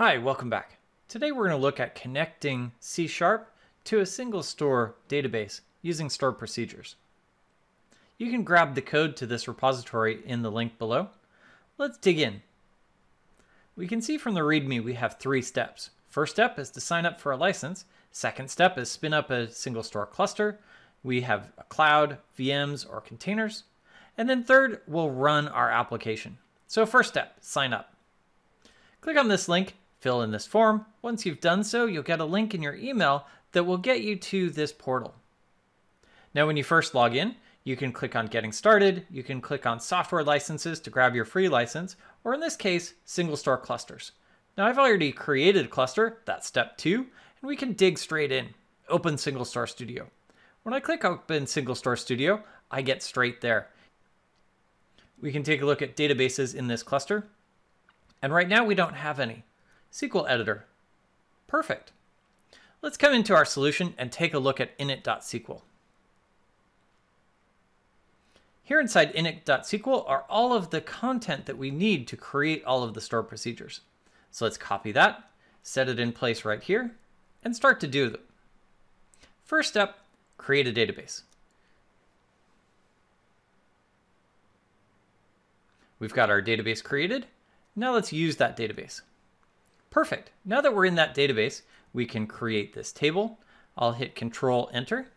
Hi, welcome back. Today we're going to look at connecting C# to a SingleStore database using stored procedures. You can grab the code to this repository in the link below. Let's dig in. We can see from the README we have 3 steps. First step is to sign up for a license. Second step is spin up a SingleStore cluster. We have a cloud, VMs, or containers. And then third, we'll run our application. So first step, sign up. Click on this link, fill in this form. Once you've done so, you'll get a link in your email that will get you to this portal. Now, when you first log in, you can click on Getting Started. You can click on Software Licenses to grab your free license, or in this case, SingleStore clusters. Now, I've already created a cluster. That's step 2, and we can dig straight in. Open SingleStore Studio. When I click Open SingleStore Studio, I get straight there. We can take a look at databases in this cluster. And right now we don't have any. SQL editor. Perfect. Let's come into our solution and take a look at init.sql. Here inside init.sql are all of the content that we need to create all of the stored procedures. So let's copy that, set it in place right here, and start to do them. First step, create a database. We've got our database created. Now let's use that database. Perfect. Now that we're in that database, we can create this table. I'll hit Control Enter.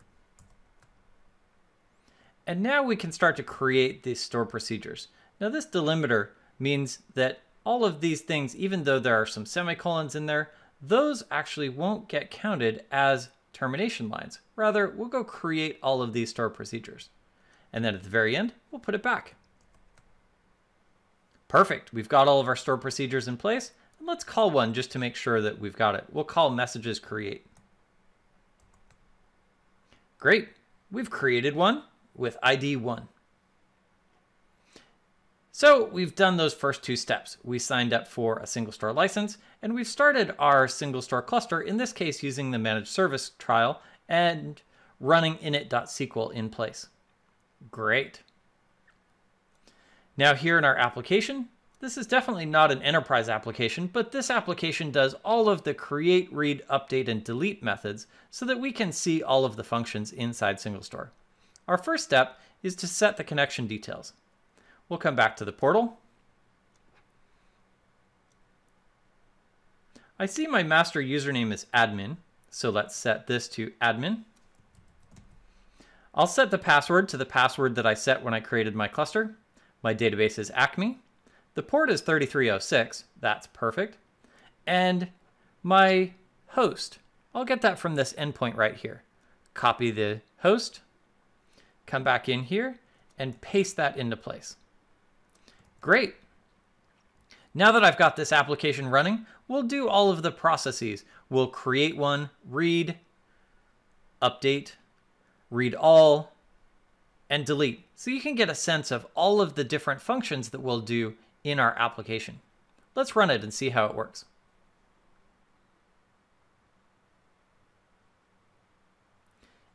And now we can start to create these stored procedures. Now this delimiter means that all of these things, even though there are some semicolons in there, those actually won't get counted as termination lines. Rather, we'll go create all of these stored procedures. And then at the very end, we'll put it back. Perfect. We've got all of our stored procedures in place. And let's call one just to make sure that we've got it. We'll call messages create. Great. We've created one with ID 1. So we've done those first 2 steps. We signed up for a SingleStore license, and we've started our SingleStore cluster, in this case using the managed service trial and running init.sql in place. Great. Now here in our application, this is definitely not an enterprise application, but this application does all of the create, read, update, and delete methods so that we can see all of the functions inside SingleStore. Our first step is to set the connection details. We'll come back to the portal. I see my master username is admin, so let's set this to admin. I'll set the password to the password that I set when I created my cluster. My database is Acme. The port is 3306. That's perfect. And my host, I'll get that from this endpoint right here. Copy the host, come back in here, and paste that into place. Great. Now that I've got this application running, we'll do all of the processes. We'll create one, read, update, read all, and delete. So you can get a sense of all of the different functions that we'll do in our application. Let's run it and see how it works.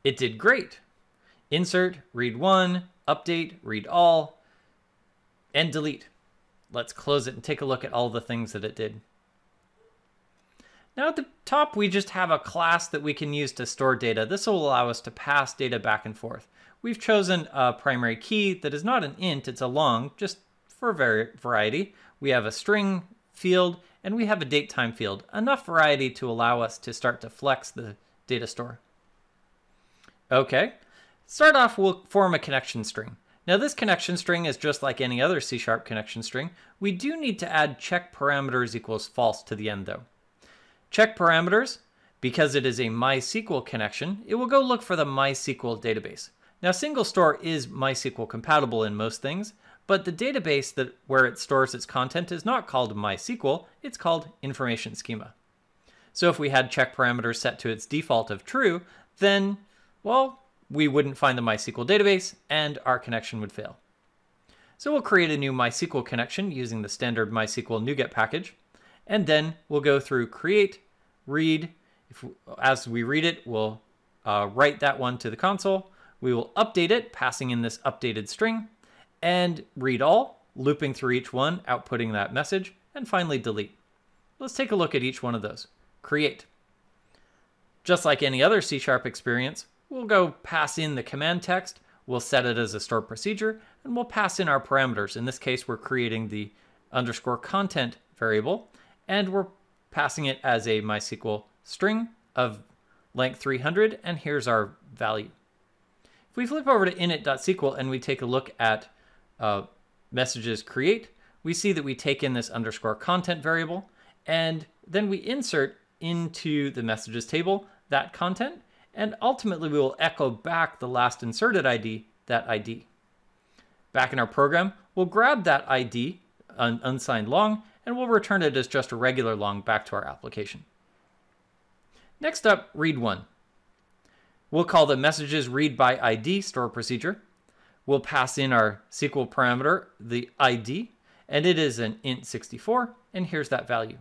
It did great. Insert, read one, update, read all, and delete. Let's close it and take a look at all the things that it did. Now at the top, we just have a class that we can use to store data. This will allow us to pass data back and forth. We've chosen a primary key that is not an int, it's a long, just for variety. We have a string field, and we have a datetime field. Enough variety to allow us to start to flex the data store. Okay, start off, we'll form a connection string. Now this connection string is just like any other C# connection string. We do need to add check parameters equals false to the end though. Check parameters, because it is a MySQL connection, it will go look for the MySQL database. Now SingleStore is MySQL compatible in most things, but the database where it stores its content is not called MySQL, it's called information schema. So if we had check parameters set to its default of true, then, well, we wouldn't find the MySQL database and our connection would fail. So we'll create a new MySQL connection using the standard MySQL NuGet package, and then we'll go through create, read. As we read it, we'll write that one to the console. We will update it, passing in this updated string, and read all, looping through each one, outputting that message, and finally delete. Let's take a look at each one of those. Create. Just like any other C# experience, we'll go pass in the command text, we'll set it as a stored procedure, and we'll pass in our parameters. In this case, we're creating the _content variable, and we're passing it as a MySQL string of length 300, and here's our value. If we flip over to init.sql and we take a look at messages create, we see that we take in this _content variable, and then we insert into the messages table that content, and ultimately we will echo back the last inserted ID, that ID. Back in our program, we'll grab that ID, unsigned long, and we'll return it as just a regular long back to our application. Next up, read one. We'll call the messages read by ID store procedure. We'll pass in our SQL parameter, the ID, and it is an int 64, and here's that value.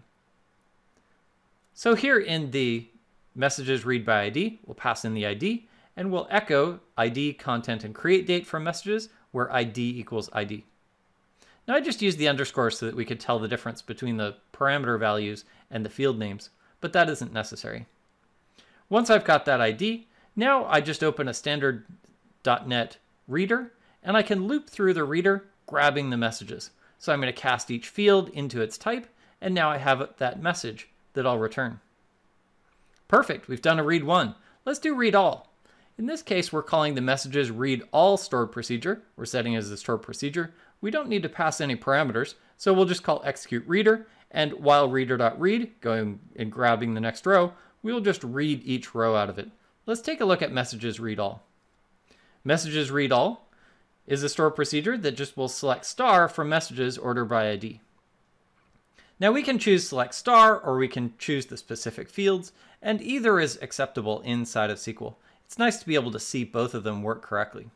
So here in the messages read by ID, we'll pass in the ID, and we'll echo ID, content, and create date from messages where ID equals ID. Now I just used the underscore so that we could tell the difference between the parameter values and the field names, but that isn't necessary. Once I've got that ID, now I just open a standard .NET reader, and I can loop through the reader, grabbing the messages. So I'm going to cast each field into its type, and now I have that message that I'll return. Perfect, we've done a read one. Let's do read all. In this case, we're calling the messages read all stored procedure. We're setting it as a stored procedure. We don't need to pass any parameters, so we'll just call execute reader, and while reader.read, going and grabbing the next row, we'll just read each row out of it. Let's take a look at messages read all. Messages read all is a stored procedure that just will select star from messages order by ID. Now we can choose select star, or we can choose the specific fields, and either is acceptable inside of SQL. It's nice to be able to see both of them work correctly.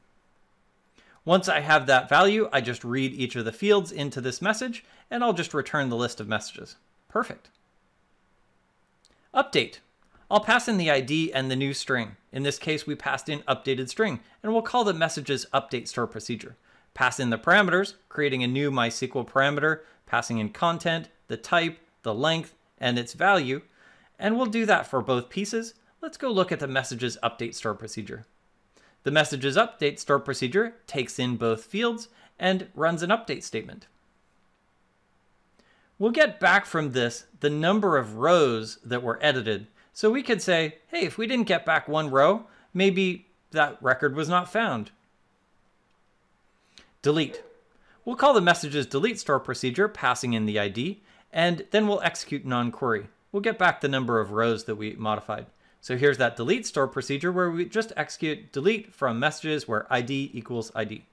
Once I have that value, I just read each of the fields into this message, and I'll just return the list of messages. Perfect. Update. I'll pass in the ID and the new string. In this case, we passed in updated string, and we'll call the messages update store procedure. Pass in the parameters, creating a new MySQL parameter, passing in content, the type, the length, and its value, and we'll do that for both pieces. Let's go look at the messages update store procedure. The messages update store procedure takes in both fields and runs an update statement. We'll get back from this the number of rows that were edited. So we could say, hey, if we didn't get back one row, maybe that record was not found. Delete. We'll call the messages delete store procedure, passing in the ID, and then we'll execute non-query. We'll get back the number of rows that we modified. So here's that delete store procedure where we just execute delete from messages where ID equals ID.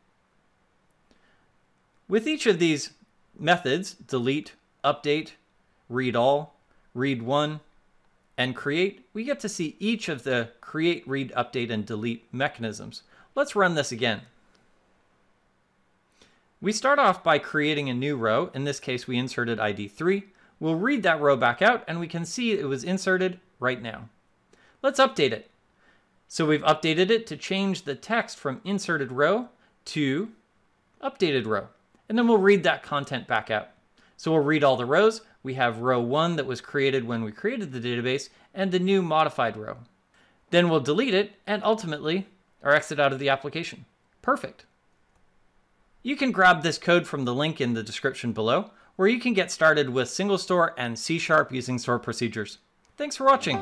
With each of these methods, delete, update, read all, read one, and create, we get to see each of the create, read, update, and delete mechanisms. Let's run this again. We start off by creating a new row. In this case, we inserted ID 3. We'll read that row back out, and we can see it was inserted right now. Let's update it. So we've updated it to change the text from inserted row to updated row. And then we'll read that content back out. So we'll read all the rows. We have row 1 that was created when we created the database, and the new modified row. Then we'll delete it and ultimately exit out of the application. Perfect. You can grab this code from the link in the description below, where you can get started with SingleStore and C# using stored procedures. Thanks for watching.